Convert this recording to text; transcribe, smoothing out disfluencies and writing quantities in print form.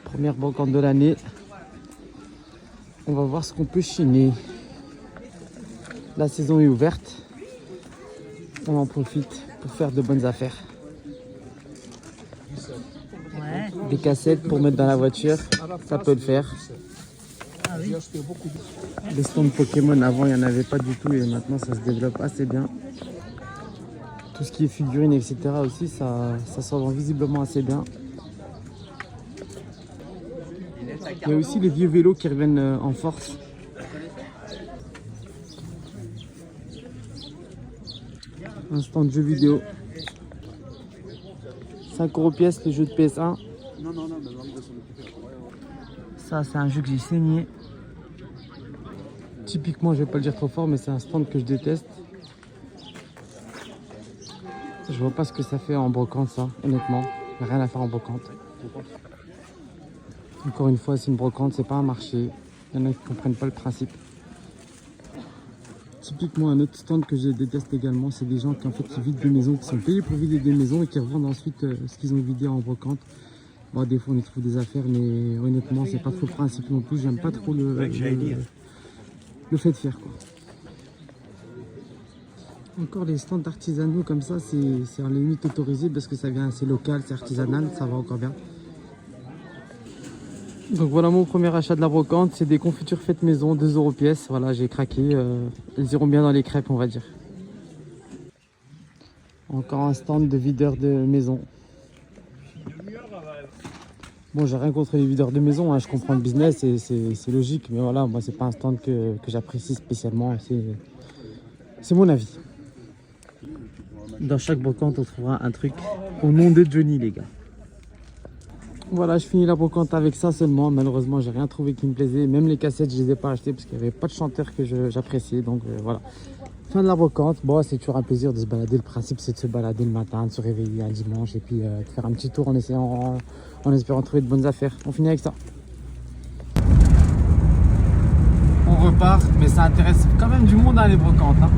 Première brocante de l'année. On va voir ce qu'on peut chiner. La saison est ouverte. On en profite pour faire de bonnes affaires. Ouais. Des cassettes pour mettre dans la voiture, ça peut le faire. Ah oui. Les stands Pokémon, avant il n'y en avait pas du tout et maintenant ça se développe assez bien. Tout ce qui est figurines, etc. aussi, ça s'en vend visiblement assez bien. Il y a aussi les vieux vélos qui reviennent en force. Un stand de jeux vidéo. 5 € pièce le jeu de PS1. Ça c'est un jeu que j'ai saigné. Typiquement, je vais pas le dire trop fort, mais c'est un stand que je déteste. Je vois pas ce que ça fait en brocante, ça, honnêtement. Il n'y a rien à faire en brocante. Encore une fois, c'est une brocante, c'est pas un marché. Il y en a qui comprennent pas le principe. Typiquement, un autre stand que je déteste également, c'est des gens qui en fait qui vident des maisons, qui sont payés pour vider des maisons et qui revendent ensuite ce qu'ils ont vidé en brocante. Bon, des fois, on y trouve des affaires, mais honnêtement, c'est pas trop le principe non plus. J'aime pas trop le fait de faire, quoi. Encore les stands artisanaux comme ça, c'est en limite autorisé parce que ça vient assez local, c'est artisanal, ça va encore bien. Donc voilà mon premier achat de la brocante, c'est des confitures faites maison, 2 € pièce. Voilà, j'ai craqué, elles iront bien dans les crêpes, on va dire. Encore un stand de videurs de maison. Bon, j'ai rien contre les videurs de maison, hein, je comprends le business et c'est logique, mais voilà, moi c'est pas un stand que j'apprécie spécialement, c'est mon avis. Dans chaque brocante, on trouvera un truc au nom de Johnny, les gars. Voilà, je finis la brocante avec ça seulement. Malheureusement, j'ai rien trouvé qui me plaisait. Même les cassettes, je les ai pas achetées parce qu'il n'y avait pas de chanteur que j'appréciais. Donc voilà. Fin de la brocante. Bon, c'est toujours un plaisir de se balader. Le principe, c'est de se balader le matin, de se réveiller un dimanche et puis de faire un petit tour en espérant trouver de bonnes affaires. On finit avec ça. On repart, mais ça intéresse quand même du monde, hein, les brocantes, hein.